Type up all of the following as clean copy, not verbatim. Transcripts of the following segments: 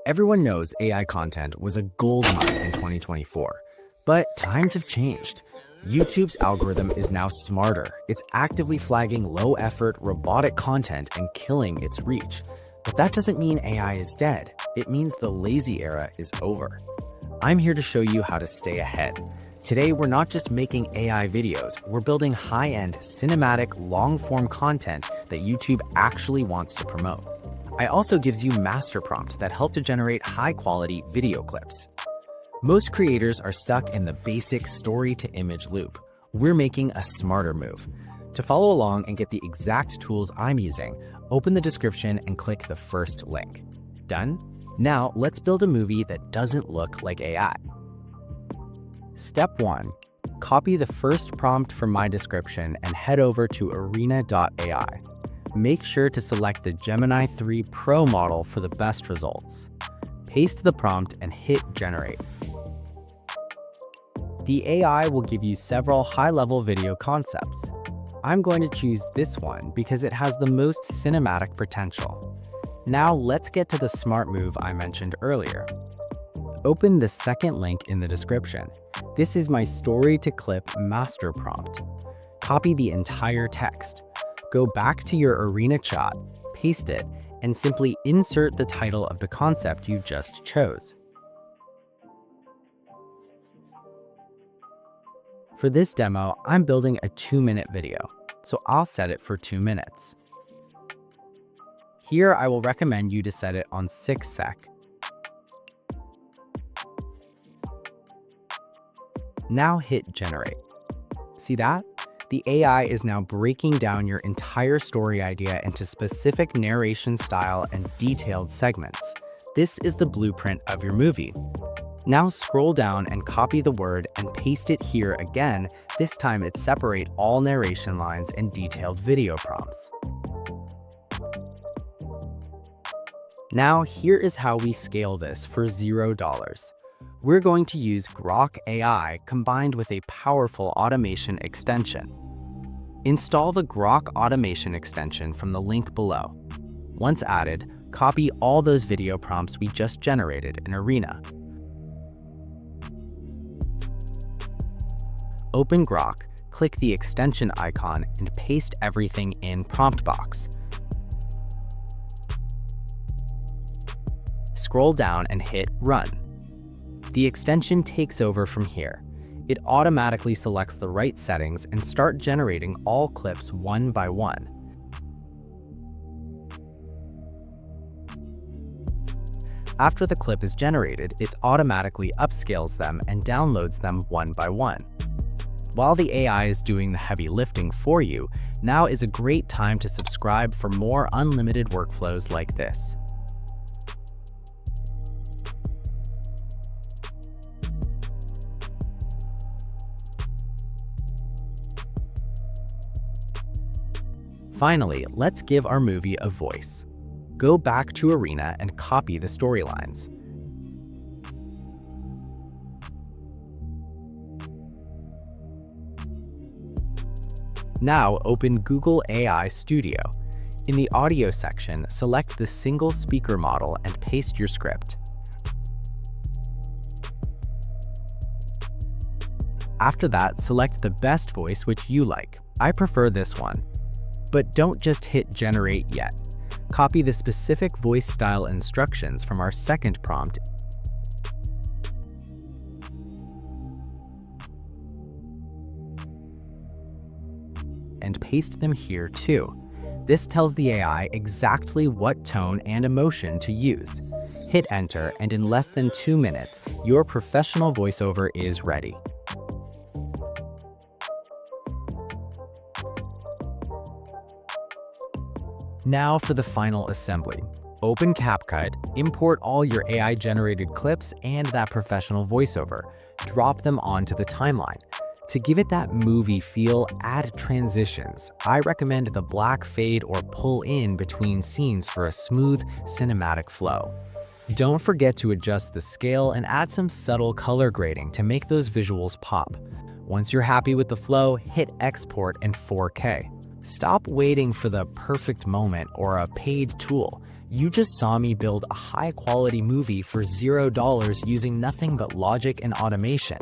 Everyone knows AI content was a gold mine in 2024, but times have changed. YouTube's algorithm is now smarter. It's actively flagging low-effort, robotic content and killing its reach. But that doesn't mean AI is dead. It means the lazy era is over. I'm here to show you how to stay ahead. Today, we're not just making AI videos, we're building high-end, cinematic, long-form content that YouTube actually wants to promote. I also gives you master prompts that help to generate high-quality video clips. Most creators are stuck in the basic story-to-image loop. We're making a smarter move. To follow along and get the exact tools I'm using, open the description and click the first link. Done? Now, let's build a movie that doesn't look like AI. Step 1. Copy the first prompt from my description and head over to arena.ai. Make sure to select the Gemini 3 Pro model for the best results. Paste the prompt and hit generate. The AI will give you several high-level video concepts. I'm going to choose this one because it has the most cinematic potential. Now let's get to the smart move I mentioned earlier. Open the second link in the description. This is my story-to-clip master prompt. Copy the entire text. Go back to your Arena chat, paste it, and simply insert the title of the concept you just chose. For this demo, I'm building a 2-minute video, so I'll set it for 2 minutes. Here, I will recommend you to set it on 6 sec. Now hit generate. See that? The AI is now breaking down your entire story idea into specific narration style and detailed segments. This is the blueprint of your movie. Now scroll down and copy the word and paste it here again. This time it separates all narration lines and detailed video prompts. Now here is how we scale this for $0. We're going to use Grok AI combined with a powerful automation extension. Install the Grok automation extension from the link below. Once added, copy all those video prompts we just generated in Arena. Open Grok, click the extension icon, and paste everything in Prompt Box. Scroll down and hit Run. The extension takes over from here. It automatically selects the right settings and starts generating all clips one by one. After the clip is generated, it automatically upscales them and downloads them one by one. While the AI is doing the heavy lifting for you, now is a great time to subscribe for more unlimited workflows like this. Finally, let's give our movie a voice. Go back to Arena and copy the storylines. Now open Google AI Studio. In the audio section, select the single speaker model and paste your script. After that, select the best voice which you like. I prefer this one. But don't just hit generate yet. Copy the specific voice style instructions from our second prompt and paste them here too. This tells the AI exactly what tone and emotion to use. Hit enter, and in less than 2 minutes, your professional voiceover is ready. Now for the final assembly. Open CapCut, import all your AI-generated clips and that professional voiceover. Drop them onto the timeline. To give it that movie feel, add transitions. I recommend the black fade or pull in between scenes for a smooth, cinematic flow. Don't forget to adjust the scale and add some subtle color grading to make those visuals pop. Once you're happy with the flow, hit export in 4K. Stop waiting for the perfect moment or a paid tool. You just saw me build a high-quality movie for $0 using nothing but logic and automation.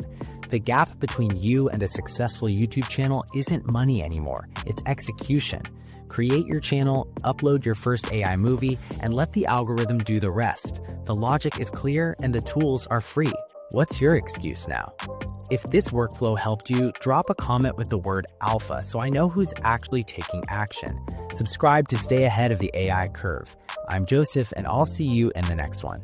The gap between you and a successful YouTube channel isn't money anymore, it's execution. Create your channel, upload your first AI movie, and let the algorithm do the rest. The logic is clear and the tools are free. What's your excuse now? If this workflow helped you, drop a comment with the word alpha so I know who's actually taking action. Subscribe to stay ahead of the AI curve. I'm Joseph, and I'll see you in the next one.